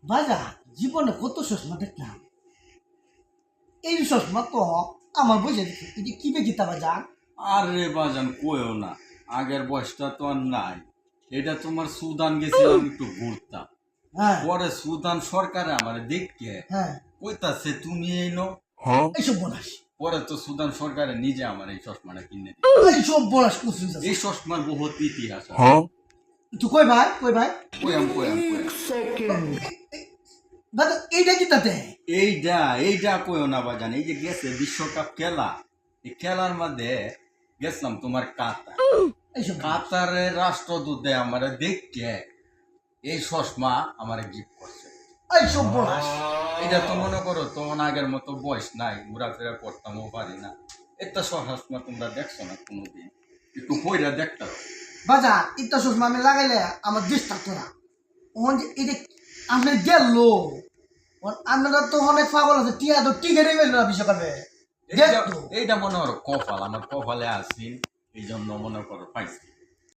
বাজা জীবনে কত চশমা দেখলাম, এই চশমা তো আমার বুঝে দেখি এই যে কি বেকিতা বাজা। আরে বাজান কইও না, আগের বয়সটা তো আর নাই। এটা তোমার সুদান গেছিলাম একটু ঘুরতাম, হ্যাঁ পরে সুদান সরকারে আমার দেখে হ্যাঁ, কইতাছে তুমি এই নো। এইসব বলাস, পরে তো সুদান সরকারে নিজে আমার এই চশমাটা কিনে দিল। এইসব বলাস করছিস। এই চশমার বহুত ইতিহাস আছে। তুই কই ভাই, কই ভাই কয়াম বাজা এইটা কি তাতে? এইটা কইও না বাজান। এই যে গেছে বিশ্বকাপ খেলা, এই খেলার মধ্যে গেছিলাম তোমার কাতার। এইসব কাতারের রাষ্ট্রদূতে আমার দেখে এই চশমা আমার গিফট করছে। এইসব বলাস। এটা তো মনে করো তখন আগের মতো বয়স নাই, ঘোরাফেরা করতামও পারি না। এটা চশমা তোমরা দেখছো না কোনোদিন? একটু পয়রা দেখতে হবে। বাজা ইটা চশমা আমি লাগাইলে আমার দেশ থাকতো না। ওখান যে এটা আপনি গেল, আপনারা তো অনেক পাগল আছে, টিয়া তো টিকেটই পেল না বিশ্বকাপে। এইটা এইটা মনে করো কপাল, আমার কপালে আসি, এই জন্য মনে করো পাইছি।